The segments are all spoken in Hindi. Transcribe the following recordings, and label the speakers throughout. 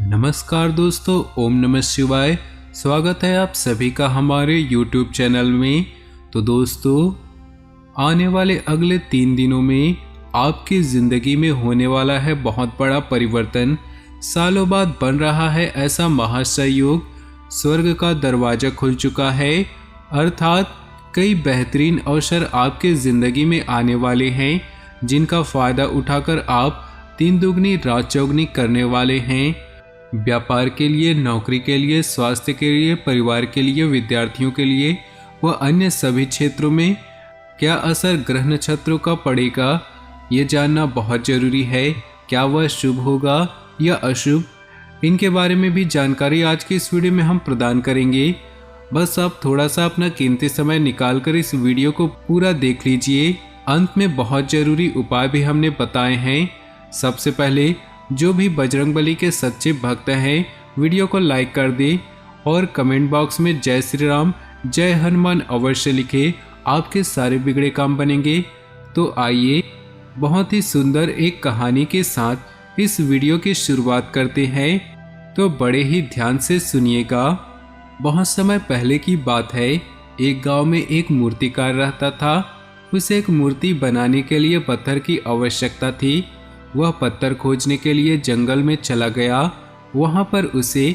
Speaker 1: नमस्कार दोस्तों, ओम नमः शिवाय। स्वागत है आप सभी का हमारे YouTube चैनल में। तो दोस्तों, आने वाले अगले 3 दिनों में आपकी ज़िंदगी में होने वाला है बहुत बड़ा परिवर्तन। सालों बाद बन रहा है ऐसा महासंयोग, स्वर्ग का दरवाजा खुल चुका है, अर्थात कई बेहतरीन अवसर आपके ज़िंदगी में आने वाले हैं, जिनका फ़ायदा उठाकर आप 3 दुगनी रात चौगनी करने वाले हैं। व्यापार के लिए, नौकरी के लिए, स्वास्थ्य के लिए, परिवार के लिए, विद्यार्थियों के लिए व अन्य सभी क्षेत्रों में क्या असर ग्रह नक्षत्रों का पड़ेगा, ये जानना बहुत जरूरी है। क्या वह शुभ होगा या अशुभ, इनके बारे में भी जानकारी आज की इस वीडियो में हम प्रदान करेंगे। बस आप थोड़ा सा अपना कीमती समय निकाल कर इस वीडियो को पूरा देख लीजिए। अंत में बहुत जरूरी उपाय भी हमने बताए हैं। सबसे पहले जो भी बजरंगबली के सच्चे भक्त हैं, वीडियो को लाइक कर दे और कमेंट बॉक्स में जय श्री राम, जय हनुमान अवश्य लिखे। आपके सारे बिगड़े काम बनेंगे। तो आइए बहुत ही सुंदर एक कहानी के साथ इस वीडियो की शुरुआत करते हैं। तो बड़े ही ध्यान से सुनिएगा। बहुत समय पहले की बात है। एक गांव में एक मूर्तिकार रहता था। उसे एक मूर्ति बनाने के लिए पत्थर की आवश्यकता थी। वह पत्थर खोजने के लिए जंगल में चला गया। वहां पर उसे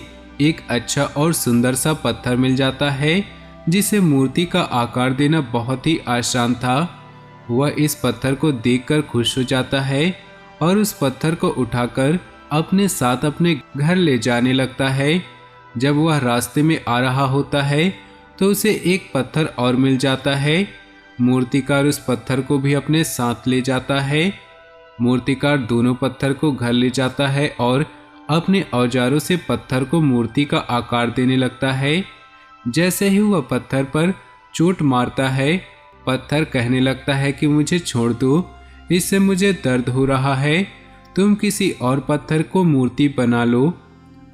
Speaker 1: एक अच्छा और सुंदर सा पत्थर मिल जाता है, जिसे मूर्ति का आकार देना बहुत ही आसान था। वह इस पत्थर को देखकर खुश हो जाता है और उस पत्थर को उठाकर अपने साथ अपने घर ले जाने लगता है। जब वह रास्ते में आ रहा होता है तो उसे एक पत्थर और मिल जाता है। मूर्तिकार उस पत्थर को भी अपने साथ ले जाता है। मूर्तिकार दोनों पत्थर को घर ले जाता है और अपने औजारों से पत्थर को मूर्ति का आकार देने लगता है। जैसे ही वह पत्थर पर चोट मारता है, पत्थर कहने लगता है कि मुझे छोड़ दो, इससे मुझे दर्द हो रहा है। तुम किसी और पत्थर को मूर्ति बना लो।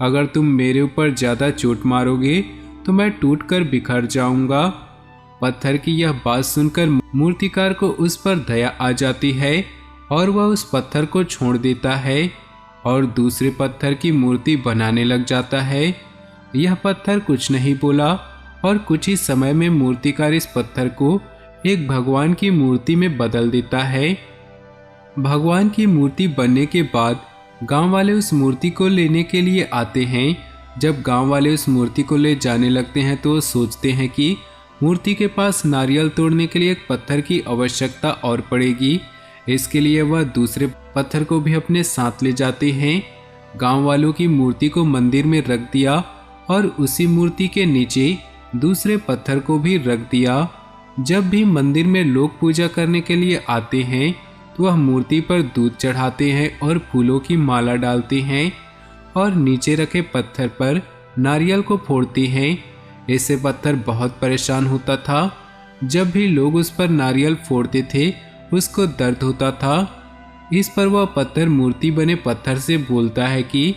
Speaker 1: अगर तुम मेरे ऊपर ज़्यादा चोट मारोगे तो मैं टूटकर बिखर जाऊंगा। पत्थर की यह बात सुनकर मूर्तिकार को उस पर दया आ जाती है और वह उस पत्थर को छोड़ देता है और दूसरे पत्थर की मूर्ति बनाने लग जाता है। यह पत्थर कुछ नहीं बोला और कुछ ही समय में मूर्तिकार इस पत्थर को एक भगवान की मूर्ति में बदल देता है। भगवान की मूर्ति बनने के बाद गांव वाले उस मूर्ति को लेने के लिए आते हैं। जब गांव वाले उस मूर्ति को ले जाने लगते हैं तो वो सोचते हैं कि मूर्ति के पास नारियल तोड़ने के लिए एक पत्थर की आवश्यकता और पड़ेगी। इसके लिए वह दूसरे पत्थर को भी अपने साथ ले जाते हैं। गांव वालों की मूर्ति को मंदिर में रख दिया और उसी मूर्ति के नीचे दूसरे पत्थर को भी रख दिया। जब भी मंदिर में लोग पूजा करने के लिए आते हैं तो वह मूर्ति पर दूध चढ़ाते हैं और फूलों की माला डालते हैं और नीचे रखे पत्थर पर नारियल को फोड़ते हैं। इससे पत्थर बहुत परेशान होता था। जब भी लोग उस पर नारियल फोड़ते थे उसको दर्द होता था। इस पर वह पत्थर मूर्ति बने पत्थर से बोलता है कि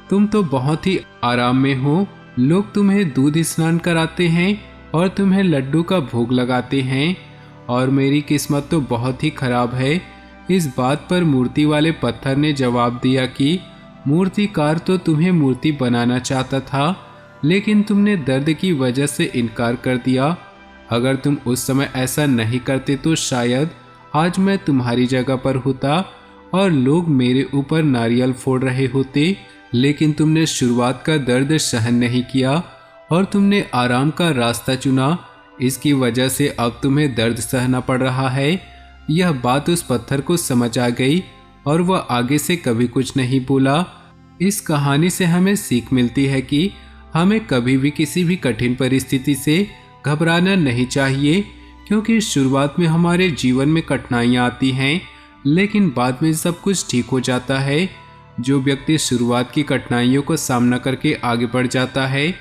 Speaker 1: तुम तो बहुत ही आराम में हो। लोग तुम्हें दूध स्नान कराते हैं और तुम्हें लड्डू का भोग लगाते हैं और मेरी किस्मत तो बहुत ही खराब है। इस बात पर मूर्ति वाले पत्थर ने जवाब दिया कि मूर्तिकार तो तुम्हें मूर्ति बनाना चाहता था, लेकिन तुमने दर्द की वजह से इनकार कर दिया। अगर तुम उस समय ऐसा नहीं करते तो शायद आज मैं तुम्हारी जगह पर होता और लोग मेरे ऊपर नारियल फोड़ रहे होते, लेकिन तुमने शुरुआत का दर्द सहन नहीं किया और तुमने आराम का रास्ता चुना। इसकी वजह से अब तुम्हें दर्द सहना पड़ रहा है। यह बात उस पत्थर को समझ आ गई और वह आगे से कभी कुछ नहीं बोला। इस कहानी से हमें सीख मिलती है कि हमें कभी भी किसी भी कठिन परिस्थिति से घबराना नहीं चाहिए, क्योंकि शुरुआत में हमारे जीवन में कठिनाइयाँ आती हैं, लेकिन बाद में सब कुछ ठीक हो जाता है। जो व्यक्ति शुरुआत की कठिनाइयों को सामना करके आगे बढ़ जाता है,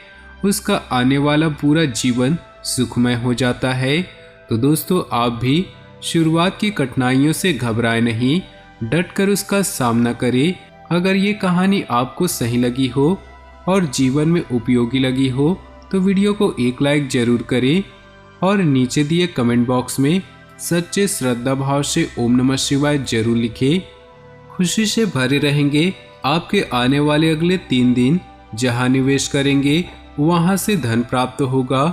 Speaker 1: उसका आने वाला पूरा जीवन सुखमय हो जाता है। तो दोस्तों, आप भी शुरुआत की कठिनाइयों से घबराए नहीं, डट कर उसका सामना करें। अगर ये कहानी आपको सही लगी हो और जीवन में उपयोगी लगी हो तो वीडियो को एक लाइक जरूर करें और नीचे दिए कमेंट बॉक्स में सच्चे श्रद्धा भाव से ओम नमः शिवाय जरूर लिखें। खुशी से भरे रहेंगे आपके आने वाले अगले 3 दिन जहां निवेश करेंगे वहां से धन प्राप्त होगा,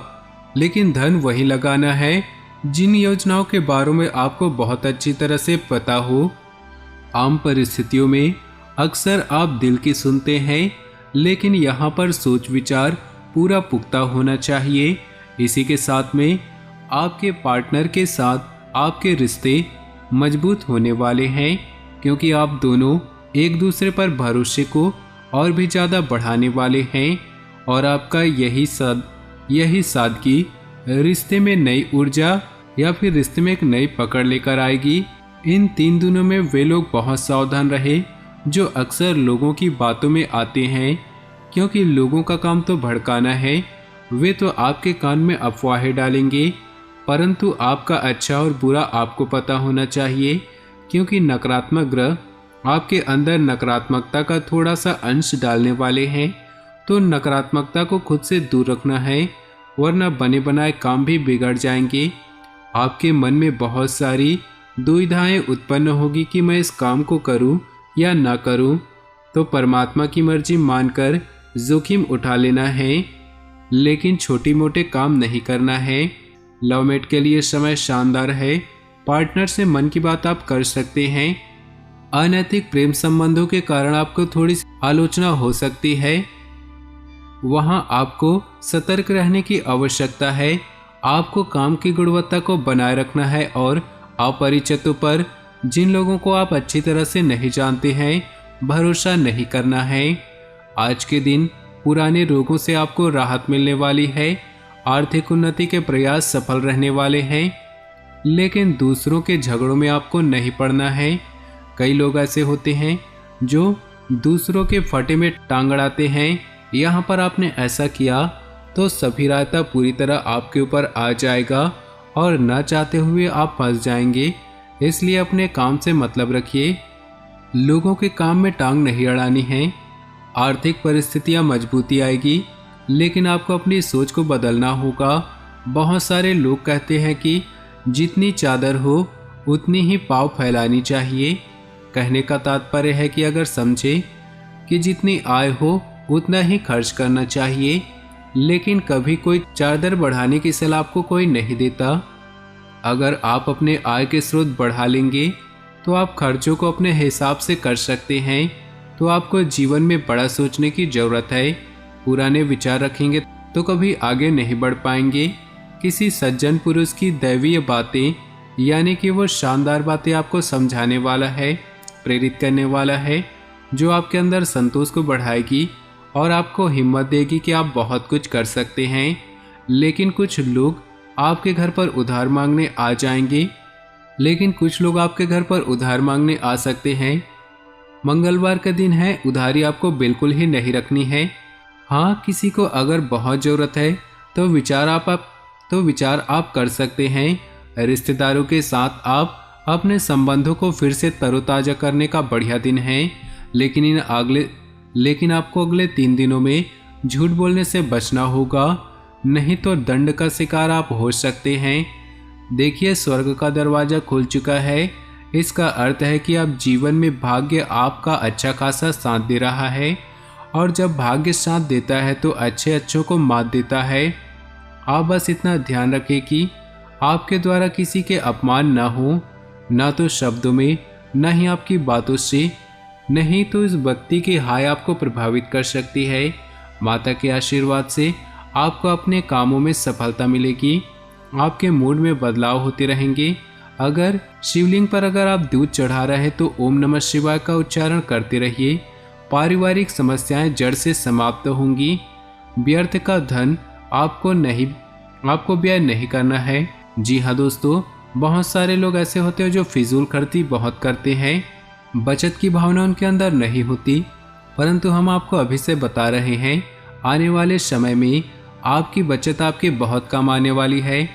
Speaker 1: लेकिन धन वही लगाना है जिन योजनाओं के बारे में आपको बहुत अच्छी तरह से पता हो। आम परिस्थितियों में अक्सर आप दिल की सुनते हैं, लेकिन यहाँ पर सोच विचार पूरा पुख्ता होना चाहिए। इसी के साथ में आपके पार्टनर के साथ आपके रिश्ते मजबूत होने वाले हैं, क्योंकि आप दोनों एक दूसरे पर भरोसे को और भी ज़्यादा बढ़ाने वाले हैं और आपका यही सादगी रिश्ते में नई ऊर्जा या फिर रिश्ते में एक नई पकड़ लेकर आएगी। इन 3 दिनों में वे लोग बहुत सावधान रहे जो अक्सर लोगों की बातों में आते हैं, क्योंकि लोगों का काम तो भड़काना है। वे तो आपके कान में अफवाहें डालेंगे, परंतु आपका अच्छा और बुरा आपको पता होना चाहिए, क्योंकि नकारात्मक ग्रह आपके अंदर नकारात्मकता का थोड़ा सा अंश डालने वाले हैं। तो नकारात्मकता को खुद से दूर रखना है, वरना बने बनाए काम भी बिगड़ जाएंगे। आपके मन में बहुत सारी दुविधाएं उत्पन्न होगी कि मैं इस काम को करूं या ना करूं, तो परमात्मा की मर्जी मानकर जोखिम उठा लेना है, लेकिन छोटी मोटे काम नहीं करना है। लवमेट के लिए समय शानदार है। पार्टनर से मन की बात आप कर सकते हैं। अनैतिक प्रेम संबंधों के कारण आपको थोड़ी आलोचना हो सकती है, वहां आपको सतर्क रहने की आवश्यकता है। आपको काम की गुणवत्ता को बनाए रखना है और अपरिचितों पर, जिन लोगों को आप अच्छी तरह से नहीं जानते हैं, भरोसा नहीं करना है। आज के दिन पुराने रोगों से आपको राहत मिलने वाली है। आर्थिक उन्नति के प्रयास सफल रहने वाले हैं, लेकिन दूसरों के झगड़ों में आपको नहीं पड़ना है। कई लोग ऐसे होते हैं जो दूसरों के फटे में टांग अड़ाते हैं। यहाँ पर आपने ऐसा किया तो सभी रायता पूरी तरह आपके ऊपर आ जाएगा और ना चाहते हुए आप फंस जाएंगे। इसलिए अपने काम से मतलब रखिए, लोगों के काम में टांग नहीं अड़ानी है। आर्थिक परिस्थितियाँ मजबूती आएगी, लेकिन आपको अपनी सोच को बदलना होगा। बहुत सारे लोग कहते हैं कि जितनी चादर हो उतनी ही पाँव फैलानी चाहिए। कहने का तात्पर्य है कि अगर समझे कि जितनी आय हो उतना ही खर्च करना चाहिए, लेकिन कभी कोई चादर बढ़ाने की सलाह आपको कोई नहीं देता। अगर आप अपने आय के स्रोत बढ़ा लेंगे तो आप खर्चों को अपने हिसाब से कर सकते हैं। तो आपको जीवन में बड़ा सोचने की ज़रूरत है। पुराने विचार रखेंगे तो कभी आगे नहीं बढ़ पाएंगे। किसी सज्जन पुरुष की दैवीय बातें, यानी कि वो शानदार बातें आपको समझाने वाला है, प्रेरित करने वाला है, जो आपके अंदर संतोष को बढ़ाएगी और आपको हिम्मत देगी कि आप बहुत कुछ कर सकते हैं। लेकिन कुछ लोग आपके घर पर उधार मांगने आ जाएंगे, आ सकते हैं। मंगलवार का दिन है, उधारी आपको बिल्कुल ही नहीं रखनी है। हाँ, किसी को अगर बहुत ज़रूरत है तो विचार आप कर सकते हैं। रिश्तेदारों के साथ आप अपने संबंधों को फिर से तरोताज़ा करने का बढ़िया दिन है, लेकिन आपको अगले 3 दिनों में झूठ बोलने से बचना होगा, नहीं तो दंड का शिकार आप हो सकते हैं। देखिए, स्वर्ग का दरवाज़ा खुल चुका है। इसका अर्थ है कि अब जीवन में भाग्य आपका अच्छा खासा साथ दे रहा है, और जब भाग्य साथ देता है तो अच्छों को मात देता है। आप बस इतना ध्यान रखें कि आपके द्वारा किसी के अपमान ना हो, ना तो शब्दों में, ना ही आपकी बातों से। नहीं तो इस व्यक्ति की हाय आपको प्रभावित कर सकती है। माता के आशीर्वाद से आपको अपने कामों में सफलता मिलेगी। आपके मूड में बदलाव होते रहेंगे। अगर शिवलिंग पर आप दूध चढ़ा रहे हैं तो ओम नमः शिवाय का उच्चारण करते रहिए। पारिवारिक समस्याएं जड़ से समाप्त होंगी। व्यर्थ का धन आपको व्यय नहीं करना है। जी हाँ दोस्तों, बहुत सारे लोग ऐसे होते हैं जो फिजूल खर्ची बहुत करते हैं। बचत की भावना उनके अंदर नहीं होती, परंतु हम आपको अभी से बता रहे हैं, आने वाले समय में आपकी बचत आपके बहुत काम आने वाली है।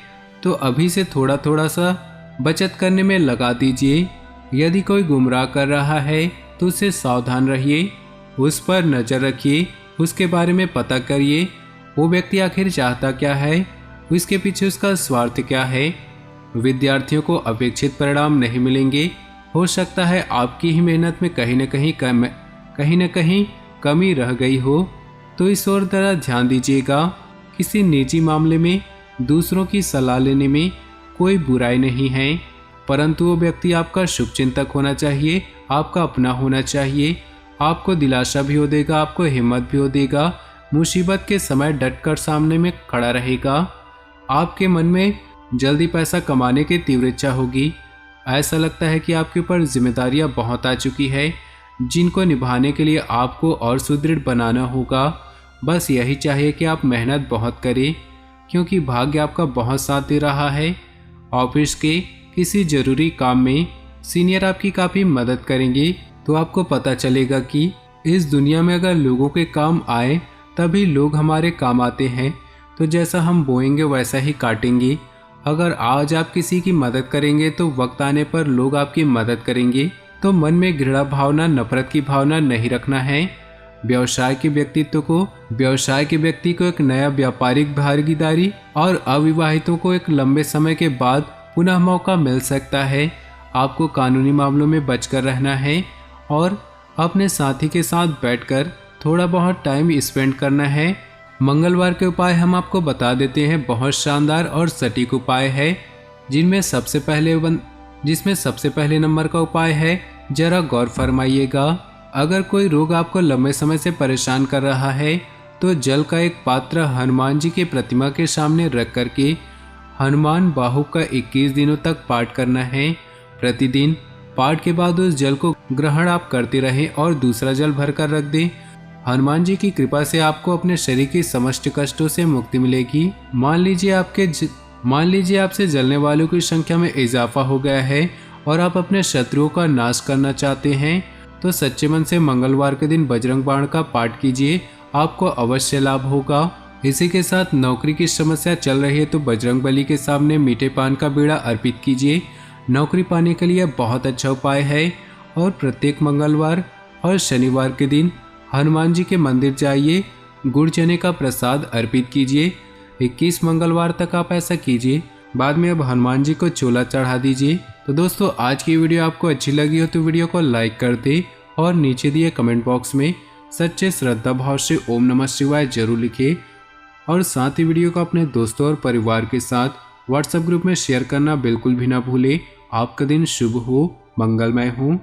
Speaker 1: तो अभी से थोड़ा थोड़ा सा बचत करने में लगा दीजिए। यदि कोई गुमराह कर रहा है तो उससे सावधान रहिए, उस पर नज़र रखिए, उसके बारे में पता करिए। वो व्यक्ति आखिर चाहता क्या है, उसके पीछे उसका स्वार्थ क्या है। विद्यार्थियों को अपेक्षित परिणाम नहीं मिलेंगे। हो सकता है आपकी ही मेहनत में कहीं न कहीं न कहीं कमी रह गई हो तो इस ओर जरा ध्यान दीजिएगा। किसी निजी मामले में दूसरों की सलाह लेने में कोई बुराई नहीं है, परंतु वो व्यक्ति आपका शुभचिंतक होना चाहिए, आपका अपना होना चाहिए। आपको दिलासा भी हो देगा, आपको हिम्मत भी हो देगा, मुसीबत के समय डटकर सामने में खड़ा रहेगा। आपके मन में जल्दी पैसा कमाने की तीव्र इच्छा होगी। ऐसा लगता है कि आपके ऊपर जिम्मेदारियां बहुत आ चुकी है, जिनको निभाने के लिए आपको और सुदृढ़ बनाना होगा। बस यही चाहिए कि आप मेहनत बहुत करें, क्योंकि भाग्य आपका बहुत साथ दे रहा है। ऑफिस के किसी जरूरी काम में सीनियर आपकी काफ़ी मदद करेंगे, तो आपको पता चलेगा कि इस दुनिया में अगर लोगों के काम आए तभी लोग हमारे काम आते हैं। तो जैसा हम बोएंगे वैसा ही काटेंगे। अगर आज आप किसी की मदद करेंगे तो वक्त आने पर लोग आपकी मदद करेंगे। तो मन में घृणा भावना, नफरत की भावना नहीं रखना है। व्यवसाय के व्यक्ति को एक नया व्यापारिक भागीदारी और अविवाहितों को एक लंबे समय के बाद पुनः मौका मिल सकता है। आपको कानूनी मामलों में बचकर रहना है और अपने साथी के साथ बैठकर थोड़ा बहुत टाइम स्पेंड करना है। मंगलवार के उपाय हम आपको बता देते हैं। बहुत शानदार और सटीक उपाय है, जिसमें सबसे पहले नंबर का उपाय है, जरा गौर फरमाइएगा। अगर कोई रोग आपको लंबे समय से परेशान कर रहा है तो जल का एक पात्र हनुमान जी की प्रतिमा के सामने रख करके हनुमान बाहु का 21 दिनों तक पाठ करना है। प्रतिदिन पाठ के बाद उस जल को ग्रहण आप करते रहें और दूसरा जल भरकर रख दें। हनुमान जी की कृपा से आपको अपने शरीर के समस्त कष्टों से मुक्ति मिलेगी। मान लीजिए आपसे जलने वालों की संख्या में इजाफा हो गया है और आप अपने शत्रुओं का नाश करना चाहते हैं, तो सच्चे मन से मंगलवार के दिन बजरंग बाण का पाठ कीजिए, आपको अवश्य लाभ होगा। इसी के साथ नौकरी की समस्या चल रही है तो बजरंग बली के सामने मीठे पान का बीड़ा अर्पित कीजिए। नौकरी पाने के लिए बहुत अच्छा उपाय है। और प्रत्येक मंगलवार और शनिवार के दिन हनुमान जी के मंदिर जाइए, गुड़ चने का प्रसाद अर्पित कीजिए। 21 मंगलवार तक आप ऐसा कीजिए। बाद में अब हनुमान जी को चोला चढ़ा दीजिए। तो दोस्तों, आज की वीडियो आपको अच्छी लगी हो तो वीडियो को लाइक कर दे और नीचे दिए कमेंट बॉक्स में सच्चे श्रद्धा भाव से ओम नमः शिवाय जरूर लिखे। और साथ ही वीडियो को अपने दोस्तों और परिवार के साथ व्हाट्सएप ग्रुप में शेयर करना बिल्कुल भी ना भूले। आपका दिन शुभ हो, मंगलमय हो।